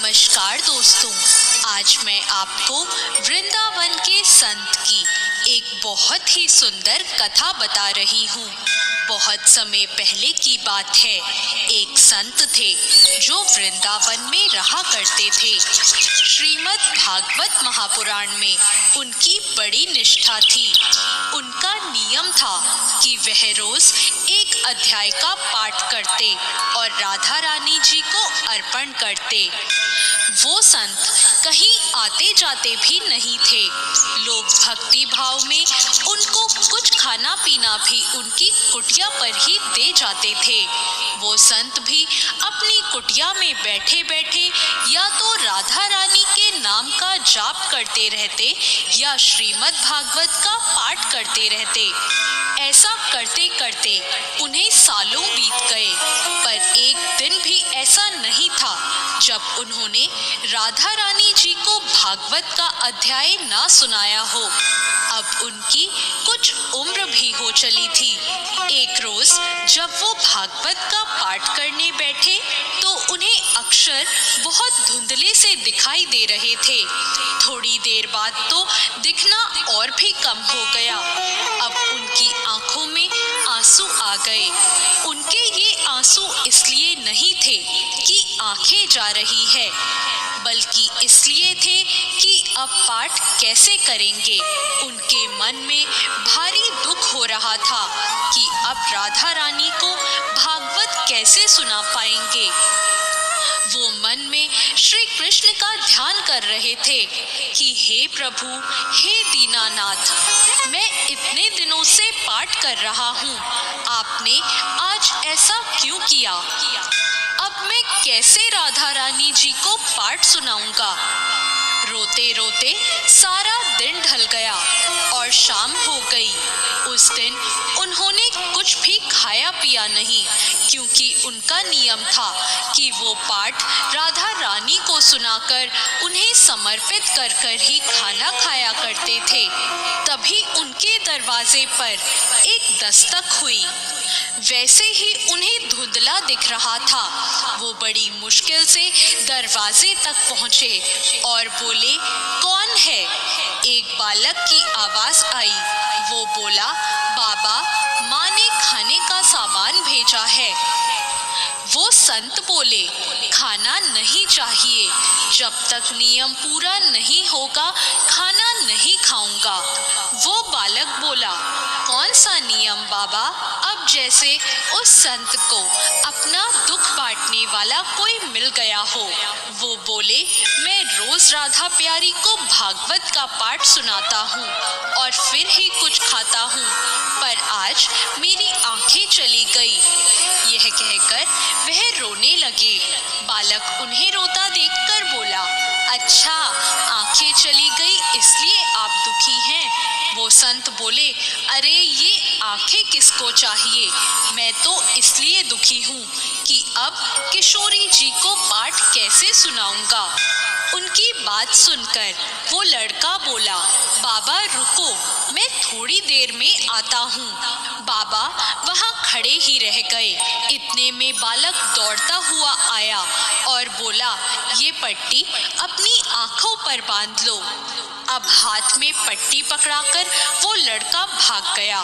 नमस्कार दोस्तों, आज मैं आपको वृंदावन के संत की एक बहुत ही सुंदर कथा बता रही हूँ। बहुत समय पहले की बात है। एक संत थे जो वृंदावन में रहा करते थे। श्रीमद् भागवत महापुराण में उनकी बड़ी निष्ठा थी। उनका नियम था कि वह रोज एक अध्याय का पाठ करते और राधा रानी जी को अर्पण करते। वो संत कहीं आते जाते भी नहीं थे। लोग भक्ति भाव में उनको कुछ खाना पीना भी उनकी कुटिया पर ही दे जाते थे। वो संत भी अपनी कुटिया में बैठे बैठे या तो राधा रानी के नाम का जाप करते रहते या श्रीमद् भागवत का पाठ करते रहते। ऐसा करते करते उन्हें सालों बीत गए, पर एक दिन भी ऐसा नहीं था जब उन्होंने राधा रानी जी को भागवत का अध्याय ना सुनाया हो। अब उनकी कुछ उम्र भी हो चली थी। एक रोज जब वो भागवत का पाठ करने बैठे तो उन्हें अक्षर बहुत धुंधले से दिखाई दे रहे थे। थोड़ी देर बाद तो दिखना और भी कम हो गया। अब उनकी आंखों में आंसू आ गए। उनके ये आंसू इसलिए नहीं थे कि आंखें जा रही है, बल्कि इसलिए थे कि अब पाठ कैसे करेंगे। उनके मन में भारी दुख हो रहा था कि अब राधा रानी को भागवत कैसे सुना पाएंगे। वो मन में श्री कृष्ण का ध्यान कर रहे थे कि हे प्रभु, हे दीनानाथ, मैं इतने दिनों से पाठ कर रहा हूँ, आपने आज ऐसा क्यों किया। अब मैं कैसे राधा रानी जी को पाठ सुनाऊंगा। रोते रोते सारा दिन ढल गया और शाम हो गई। उस दिन उन्होंने कुछ भी खाया पिया नहीं, क्योंकि उनका नियम था कि वो पाठ राधा रानी को सुनाकर उन्हें समर्पित कर कर ही खाना खाया करते थे। तभी उनके दरवाजे पर एक दस्तक हुई। वैसे ही उन्हें धुंधला दिख रहा था। वो बड़ी मुश्किल से दरवाजे तक पहुंचे और बोले, कौन है। एक बालक की आवाज आई। वो बोला, बाबा, माँ ने खाने का सामान भेजा है। वो संत बोले, खाना नहीं चाहिए, जब तक नियम पूरा नहीं होगा खाना नहीं खाऊंगा। वो बालक बोला, कौन सा नियम बाबा। अब जैसे उस संत को अपना दुख बांटने वाला कोई मिल गया हो। वो बोले, मैं रोज राधा प्यारी को भागवत का पाठ सुनाता हूँ और फिर ही कुछ खाता हूँ, पर आज मेरी आंखें चली गई। यह कहकर वह रोने लगे। बालक उन्हें रोता देखकर बोला, अच्छा, आंखें चली गई इसलिए आप दुखी हैं। वो संत बोले, अरे ये आंखें किसको चाहिए, मैं तो इसलिए दुखी हूँ कि अब किशोरी जी को पाठ कैसे सुनाऊंगा। उनकी बात सुनकर वो लड़का बोला, बाबा रुको, मैं थोड़ी देर में आता हूँ। बाबा वहाँ खड़े ही रह गए। इतने में बालक दौड़ता हुआ आया और बोला, ये पट्टी अपनी आंखों पर बांध लो। अब हाथ में पट्टी पकड़ाकर वो लड़का भाग गया।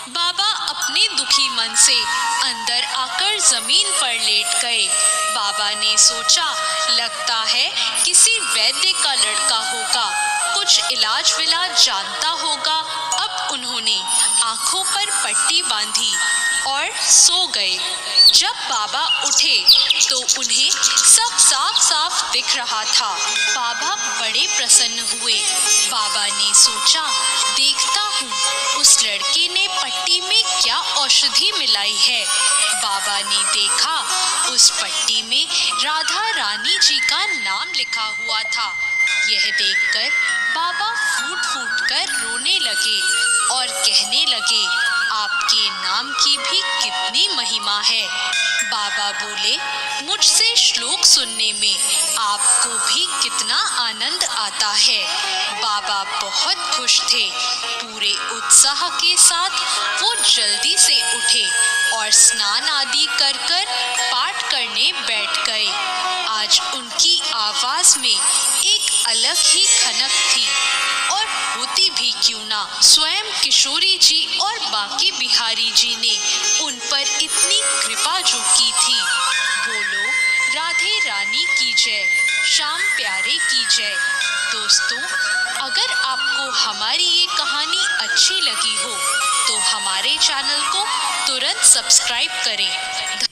बाबा अपने दुखी मन से अंदर आकर जमीन पर लेट गए। बाबा ने सोचा, लगता है किसी वैद्य का लड़का होगा, कुछ इलाज विलाज जानता होगा। अब उन्होंने आंखों पर पट्टी बांधी और सो गए। जब बाबा उठे तो उन्हें सब साफ साफ दिख रहा था। बाबा बड़े प्रसन्न हुए। बाबा ने सोचा, देखता हूँ उस लड़के ने पट्टी में क्या औषधि मिलाई है। बाबा ने देखा, उस पट्टी में राधा रानी जी का नाम लिखा हुआ था। यह देखकर बाबा फूट फूट कर रोने लगे और कहने लगे, आपके नाम की भी कितनी महिमा है। बाबा बोले, मुझसे श्लोक सुनने में आपको भी कितना आनंद आता है। बाबा बहुत खुश थे। पूरे उत्साह के साथ वो जल्दी से उठे और स्नान आदि कर कर पाठ करने बैठ गए। आज उनकी आवाज में एक अलग ही खनक थी, और होती भी क्यों ना, स्वयं किशोरी जी और बांके बिहारी जी ने उन पर इतनी कृपा जो की थी। बोलो राधे रानी की जय, श्याम प्यारे की जय। दोस्तों, अगर आपको हमारी ये कहानी अच्छी लगी हो तो हमारे चैनल को तुरंत सब्सक्राइब करें।